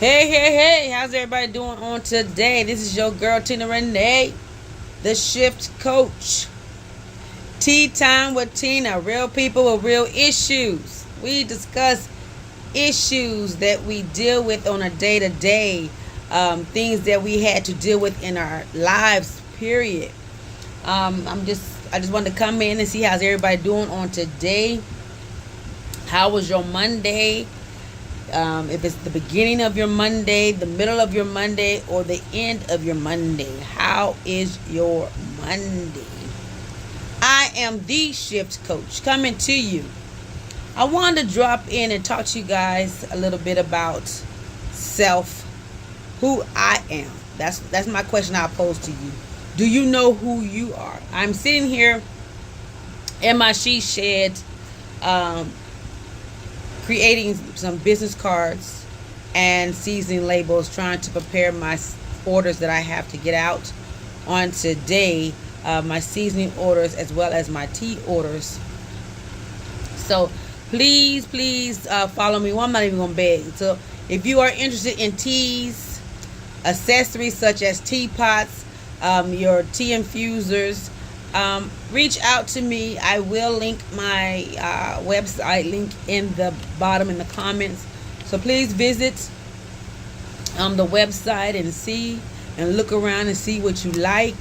Hey, how's everybody doing on today? This is your girl, Tina Rane, the Shift Coach. Tea time with Tina, real people with real issues. We discuss issues that we deal with on a day-to-day, things that we had to deal with in our lives, period. I just wanted to come in and see how's everybody doing on today. How was your Monday? If it's the beginning of your Monday, the middle of your Monday, or the end of your Monday, how is your Monday? I am the Shift Coach coming to you. I wanted to drop in and talk to you guys a little bit about self, who I am. That's my question I pose to you. Do you know who you are? I'm sitting here in my she shed, creating some business cards and seasoning labels, trying to prepare my orders that I have to get out on today, my seasoning orders as well as my tea orders. So please follow me. Well, I'm not even gonna beg. So if you are interested in teas, accessories such as teapots, your tea infusers, reach out to me. I will link my website link in the bottom in the comments. So please visit the website and see and look around and see what you like.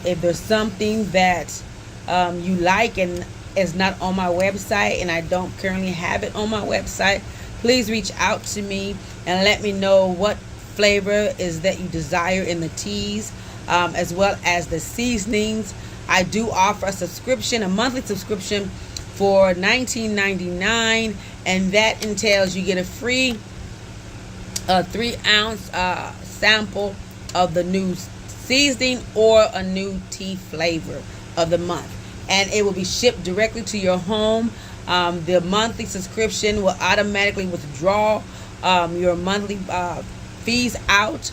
If there's something that you like and is not on my website and I don't currently have it on my website, please reach out to me and let me know what flavor is that you desire in the teas, as well as the seasonings. I do offer a monthly subscription for $19.99, and that entails you get a free 3-ounce sample of the new seasoning or a new tea flavor of the month, and it will be shipped directly to your home. The monthly subscription will automatically withdraw your monthly fees out.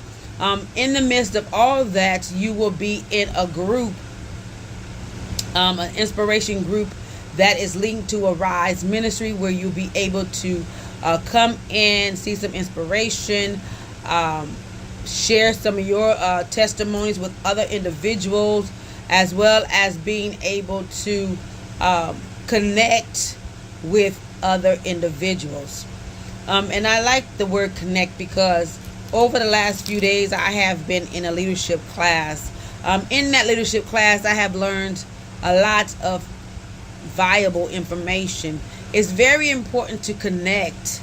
In the midst of all of that, you will be in a group, an inspiration group that is linked to a Rise Ministry, where you'll be able to come in, see some inspiration, share some of your testimonies with other individuals, as well as being able to connect with other individuals. And I like the word connect because over the last few days I have been in a leadership class. In that leadership class I have learned a lot of valuable information. It's very important to connect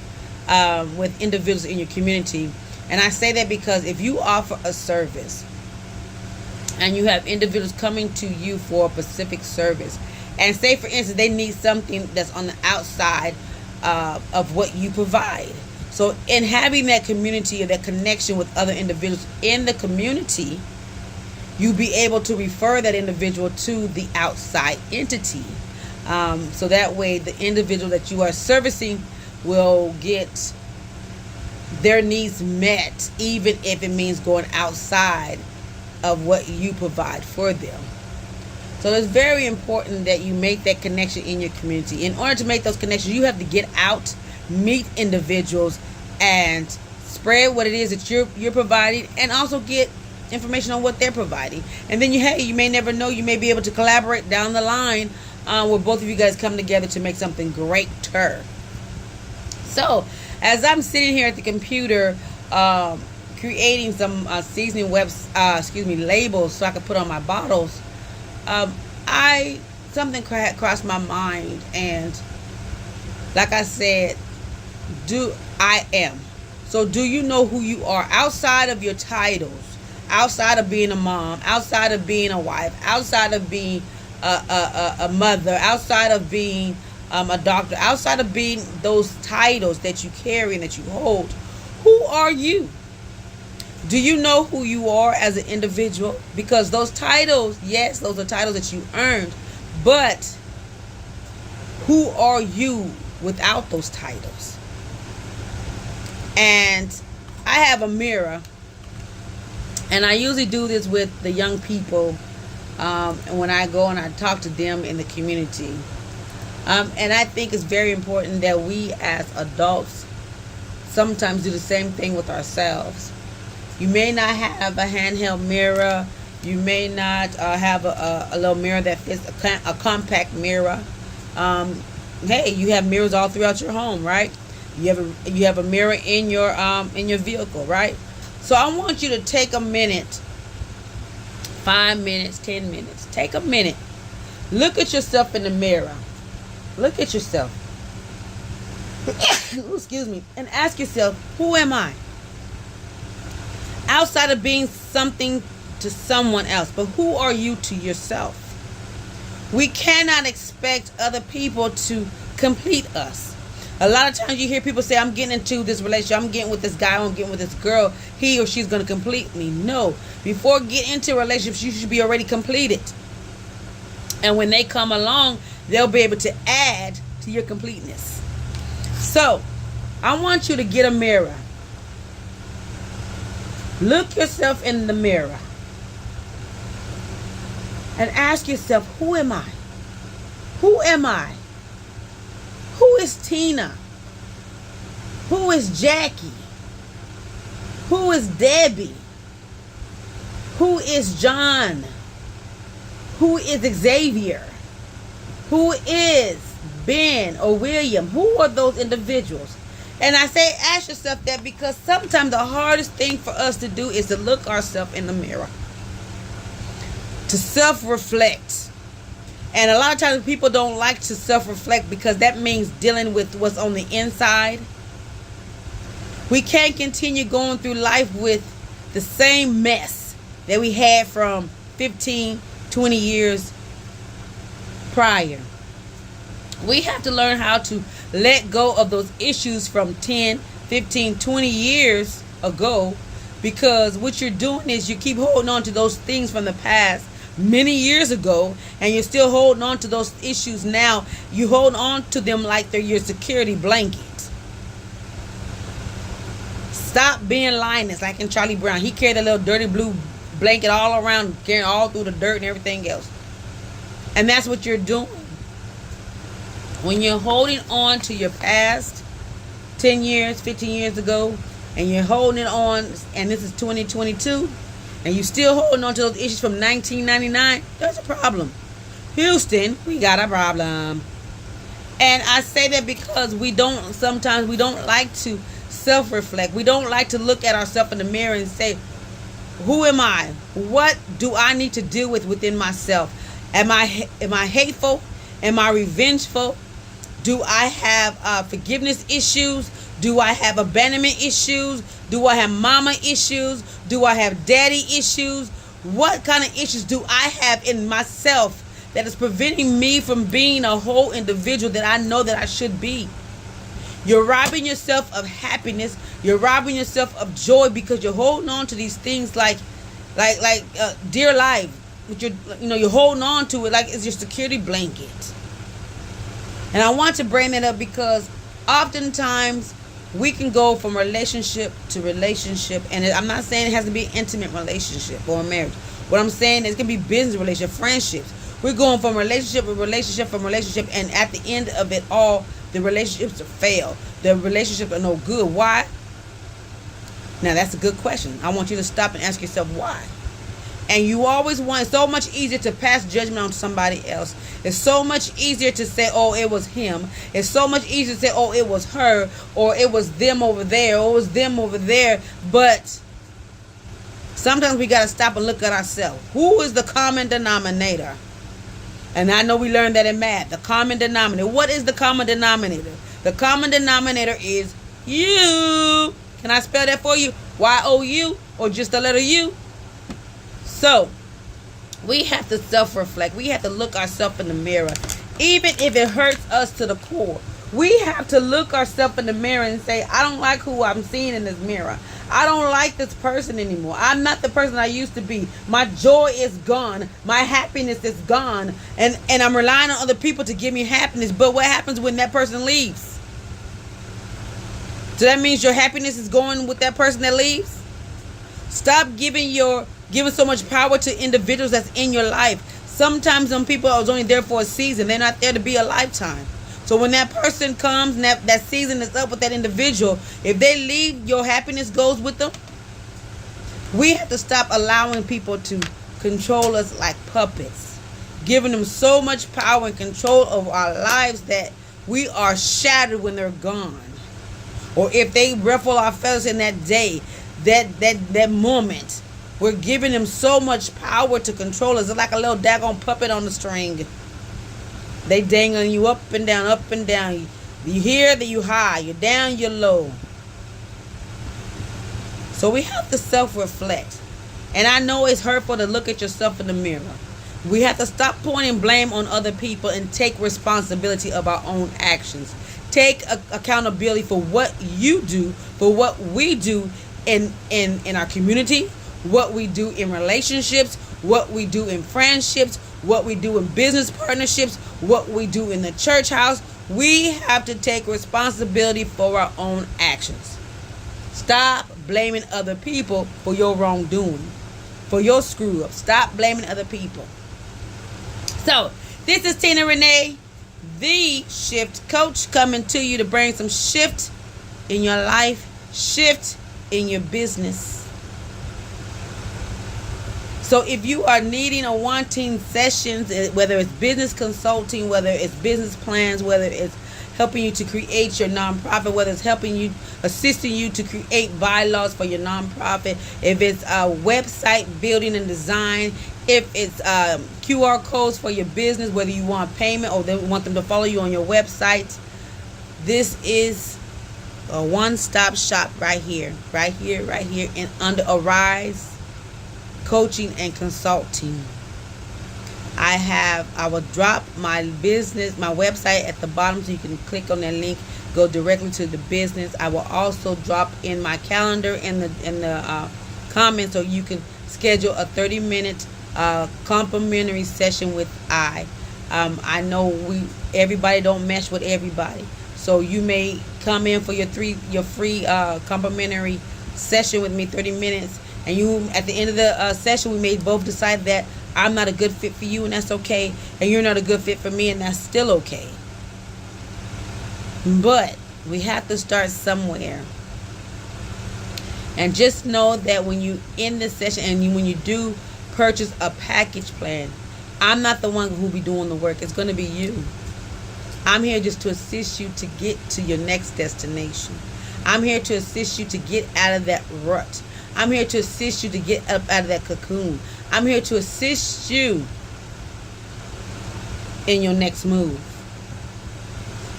with individuals in your community. And I say that because if you offer a service and you have individuals coming to you for a specific service, and say for instance they need something that's on the outside of what you provide. So in having that community or that connection with other individuals in the community, you'll be able to refer that individual to the outside entity. So that way the individual that you are servicing will get their needs met, even if it means going outside of what you provide for them. So it's very important that you make that connection in your community. In order to make those connections, you have to get out, meet individuals, and spread what it is that you're providing, and also get information on what they're providing. And then you may never know, you may be able to collaborate down the line where both of you guys come together to make something greater. So as I'm sitting here at the computer creating some seasoning labels so I can put on my bottles, something crossed my mind, and like I said, I am. So do you know who you are outside of your titles, outside of being a mom, outside of being a wife, outside of being a mother, outside of being a doctor, outside of being those titles that you carry and that you hold? Who are you? Do you know who you are as an individual? Because those titles, yes, those are titles that you earned, but who are you without those titles? And I have a mirror, and I usually do this with the young people when I go and I talk to them in the community. And I think it's very important that we as adults sometimes do the same thing with ourselves. You may not have a handheld mirror. You may not have a little mirror that fits a compact mirror. Hey, you have mirrors all throughout your home, right? You have a mirror in your vehicle, right? So I want you to take a minute, 5 minutes, 10 minutes. Take a minute. Look at yourself in the mirror. Look at yourself. Excuse me. And ask yourself, who am I? Outside of being something to someone else, but who are you to yourself? We cannot expect other people to complete us. A lot of times you hear people say, I'm getting into this relationship, I'm getting with this guy, I'm getting with this girl, he or she's going to complete me. No. Before getting into relationships, you should be already completed. And when they come along, they'll be able to add to your completeness. So, I want you to get a mirror. Look yourself in the mirror. And ask yourself, who am I? Who am I? Who is Tina? Who is Jackie? Who is Debbie? Who is John? Who is Xavier? Who is Ben or William? Who are those individuals? And I say ask yourself that because sometimes the hardest thing for us to do is to look ourselves in the mirror. To self-reflect. And a lot of times people don't like to self-reflect because that means dealing with what's on the inside. We can't continue going through life with the same mess that we had from 15, 20 years prior. We have to learn how to let go of those issues from 10, 15, 20 years ago, because what you're doing is you keep holding on to those things from the past many years ago, and you're still holding on to those issues now. You hold on to them like they're your security blanket. Stop being Linus like in Charlie Brown. He carried a little dirty blue blanket all around, carrying all through the dirt and everything else. And that's what you're doing. When you're holding on to your past 10 years, 15 years ago, and you're holding it on, and this is 2022, and you're still holding on to those issues from 1999, there's a problem. Houston, we got a problem. And I say that because sometimes we don't like to self-reflect. We don't like to look at ourselves in the mirror and say, who am I? What do I need to deal with within myself? Am I hateful? Am I revengeful? Do I have forgiveness issues? Do I have abandonment issues? Do I have mama issues? Do I have daddy issues? What kind of issues do I have in myself that is preventing me from being a whole individual that I know that I should be? You're robbing yourself of happiness. You're robbing yourself of joy because you're holding on to these things like dear life. You're holding on to it like it's your security blanket. And I want to bring that up because oftentimes we can go from relationship to relationship, and I'm not saying it has to be an intimate relationship or a marriage. What I'm saying is it can be business relationship, friendships. We're going from relationship to relationship from relationship, and at the end of it all, the relationships fail. The relationships are no good. Why? Now that's a good question. I want you to stop and ask yourself why. And you always want, it's so much easier to pass judgment on somebody else. It's so much easier to say, oh, it was him. It's so much easier to say, oh, it was her, or it was them over there, or it was them over there. But sometimes we got to stop and look at ourselves. Who is the common denominator? And I know we learned that in math. The common denominator. What is the common denominator? The common denominator is you. Can I spell that for you? Y-O-U, or just the letter U? So, we have to self-reflect. We have to look ourselves in the mirror. Even if it hurts us to the core. We have to look ourselves in the mirror and say, I don't like who I'm seeing in this mirror. I don't like this person anymore. I'm not the person I used to be. My joy is gone. My happiness is gone. And I'm relying on other people to give me happiness. But what happens when that person leaves? So that means your happiness is going with that person that leaves? Stop giving so much power to individuals that's in your life. Sometimes some people are only there for a season. They're not there to be a lifetime. So when that person comes and that season is up with that individual, if they leave, your happiness goes with them. We have to stop allowing people to control us like puppets, giving them so much power and control of our lives that we are shattered when they're gone. Or if they ruffle our feathers in that day, that moment, we're giving them so much power to control us. It's like a little daggone puppet on the string. They dangling you up and down, up and down. You hear that you high, you're down, you're low. So we have to self-reflect. And I know it's hurtful to look at yourself in the mirror. We have to stop pointing blame on other people and take responsibility of our own actions. Take accountability for what you do, for what we do in our community, what we do in relationships, what we do in friendships, what we do in business partnerships, what we do in the church house. We have to take responsibility for our own actions. Stop blaming other people for your wrongdoing, for your screw up. Stop blaming other people. So, this is Tina Rane, the Shift Coach, coming to you to bring some shift in your life, shift in your business. So if you are needing or wanting sessions, whether it's business consulting, whether it's business plans, whether it's helping you to create your nonprofit, whether it's assisting you to create bylaws for your nonprofit, if it's website building and design, if it's QR codes for your business, whether you want payment or they want them to follow you on your website, this is a one-stop shop right here, and under Arise Coaching and Consulting. I will drop my website at the bottom so you can click on that link, go directly to the business. I will also drop in my calendar in the comments so you can schedule a 30-minute complimentary session with I know everybody don't mesh with everybody, so you may come in for your free complimentary session with me, 30 minutes, and you at the end of the session we may both decide that I'm not a good fit for you, and that's okay, and you're not a good fit for me, and that's still okay. But we have to start somewhere. And just know that when you end the session and when you do purchase a package plan, I'm not the one who will be doing the work. It's going to be you. I'm here just to assist you to get to your next destination. I'm here to assist you to get out of that rut. I'm here to assist you to get up out of that cocoon. I'm here to assist you in your next move.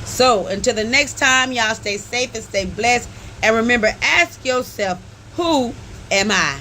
So until the next time, y'all stay safe and stay blessed. And remember, ask yourself, who am I?